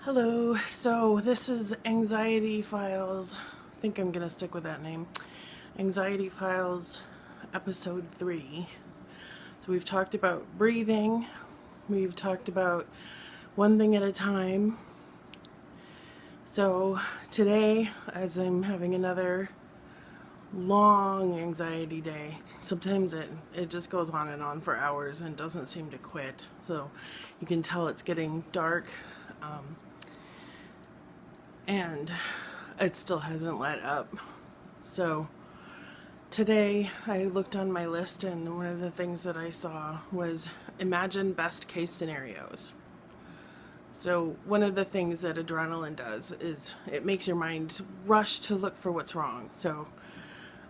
Hello, so this is Anxiety Files. I think I'm gonna stick with that name. Anxiety Files, episode 3. So we've talked about breathing, we've talked about one thing at a time. So today, as I'm having another long anxiety day, sometimes it just goes on and on for hours and doesn't seem to quit. So you can tell it's getting dark. And it still hasn't let up. So today I looked on my list, and one of the things that I saw was imagine best case scenarios. So one of the things that adrenaline does is it makes your mind rush to look for what's wrong. So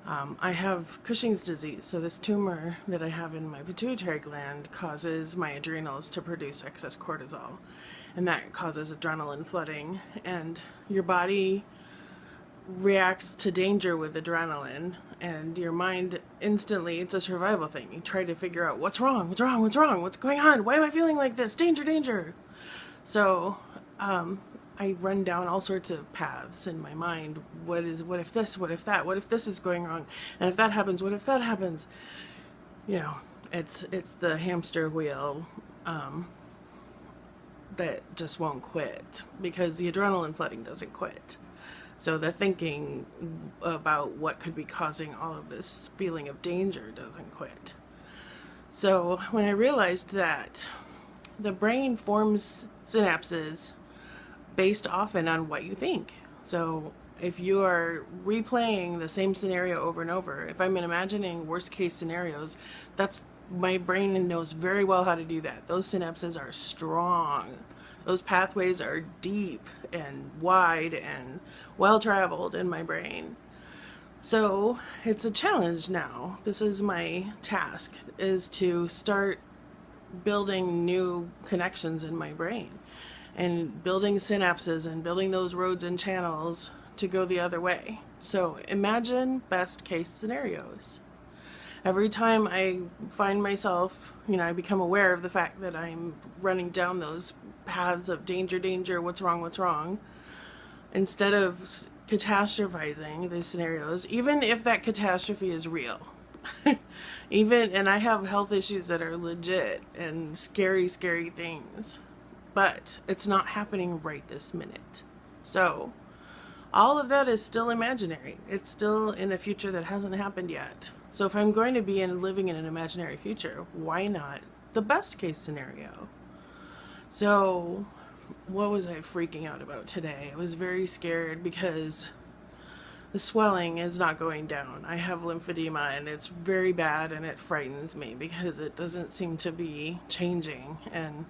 I have Cushing's disease. So this tumor that I have in my pituitary gland causes my adrenals to produce excess cortisol, and that causes adrenaline flooding, and your body reacts to danger with adrenaline, and your mind instantly, it's a survival thing. You try to figure out what's wrong, what's going on, why am I feeling like this, danger. So I run down all sorts of paths in my mind. What if this, what if that, what if this is going wrong, and if that happens, what if that happens? You know, it's the hamster wheel that just won't quit, because the adrenaline flooding doesn't quit. So the thinking about what could be causing all of this feeling of danger doesn't quit. So when I realized that the brain forms synapses based often on what you think. So if you are replaying the same scenario over and over, if I'm imagining worst case scenarios, that's my brain knows very well how to do that. Those synapses are strong. Those pathways are deep and wide and well traveled in my brain. So it's a challenge now. This is my task, is to start building new connections in my brain and building synapses and building those roads and channels to go the other way. So imagine best case scenarios. Every time I find myself, I become aware of the fact that I'm running down those paths of danger, what's wrong, instead of catastrophizing these scenarios, even if that catastrophe is real. And I have health issues that are legit and scary things, but it's not happening right this minute. So all of that is still imaginary. It's still in a future that hasn't happened yet. So if I'm going to be living in an imaginary future, why not the best case scenario? So what was I freaking out about today? I was very scared because the swelling is not going down. I have lymphedema, and it's very bad, and it frightens me because it doesn't seem to be changing. And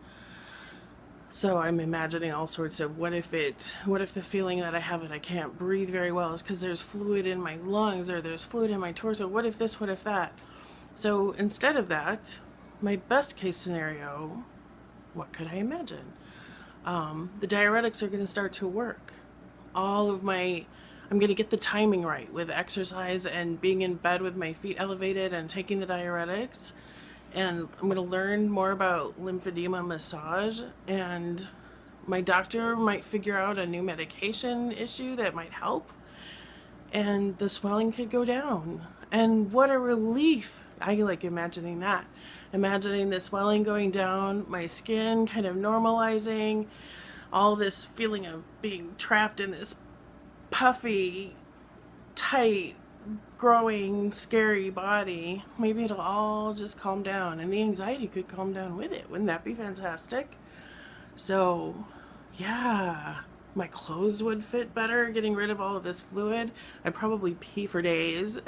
so I'm imagining all sorts of what if the feeling that I have that I can't breathe very well is because there's fluid in my lungs, or there's fluid in my torso. What if this, what if that? So instead of that, my best case scenario, what could I imagine? The diuretics are going to start to work. I'm going to get the timing right with exercise and being in bed with my feet elevated and taking the diuretics. And I'm going to learn more about lymphedema massage, and my doctor might figure out a new medication issue that might help, and the swelling could go down. And what a relief. I like imagining that. Imagining the swelling going down, my skin kind of normalizing, all this feeling of being trapped in this puffy, tight, growing, scary body. Maybe it'll all just calm down, and the anxiety could calm down with it. Wouldn't that be fantastic? So yeah, my clothes would fit better, getting rid of all of this fluid. I'd probably pee for days,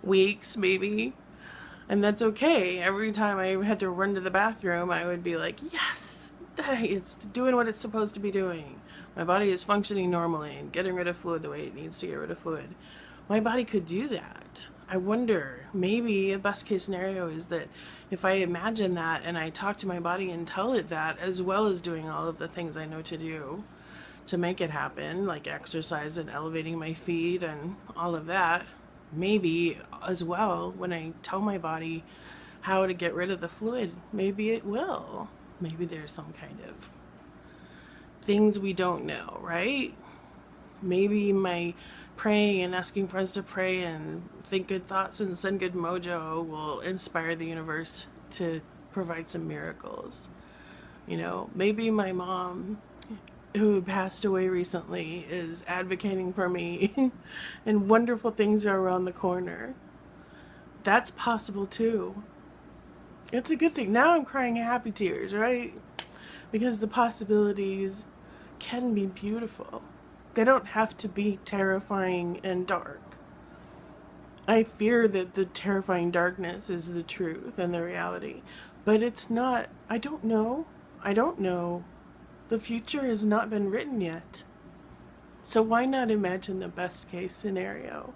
weeks maybe, and that's okay. Every time I had to run to the bathroom, I would be like, yes, it's doing what it's supposed to be doing. My body is functioning normally and getting rid of fluid the way it needs to get rid of fluid. My body could do that. I wonder, maybe a best case scenario is that if I imagine that and I talk to my body and tell it that, as well as doing all of the things I know to do to make it happen, like exercise and elevating my feet and all of that, maybe as well, when I tell my body how to get rid of the fluid, maybe it will. Maybe there's some kind of things we don't know, right? Maybe my praying and asking friends to pray and think good thoughts and send good mojo will inspire the universe to provide some miracles. You know, maybe my mom, who passed away recently, is advocating for me and wonderful things are around the corner. That's possible too. It's a good thing. Now I'm crying happy tears, right? Because the possibilities can be beautiful. They don't have to be terrifying and dark. I fear that the terrifying darkness is the truth and the reality, but it's not. I don't know. I don't know. The future has not been written yet. So why not imagine the best case scenario?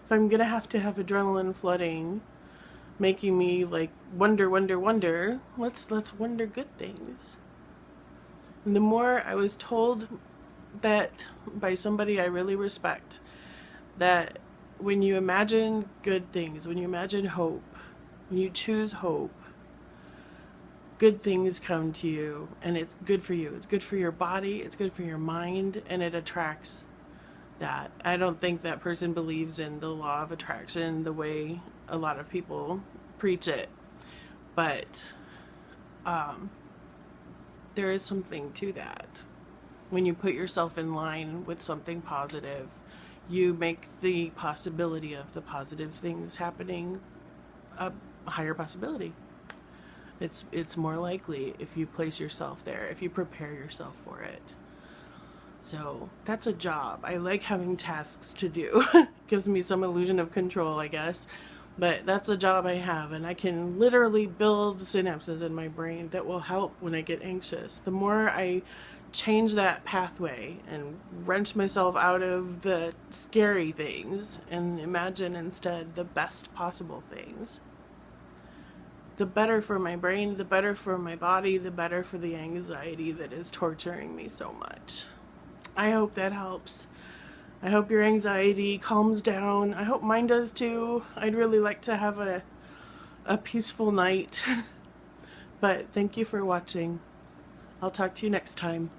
If I'm gonna have to have adrenaline flooding, making me like wonder, let's wonder good things. And the more I was told that by somebody I really respect, that when you imagine good things, when you imagine hope, when you choose hope, good things come to you, and it's good for you. It's good for your body, it's good for your mind, and it attracts that. I don't think that person believes in the law of attraction the way a lot of people preach it, but there is something to that. When you put yourself in line with something positive, you make the possibility of the positive things happening a higher possibility. It's more likely if you place yourself there, if you prepare yourself for it. So that's a job. I like having tasks to do. Gives me some illusion of control, I guess. But that's a job I have, and I can literally build synapses in my brain that will help when I get anxious. The more I change that pathway and wrench myself out of the scary things and imagine instead the best possible things, the better for my brain, the better for my body, the better for the anxiety that is torturing me so much. I hope that helps. I hope your anxiety calms down. I hope mine does too. I'd really like to have a peaceful night. But thank you for watching. I'll talk to you next time.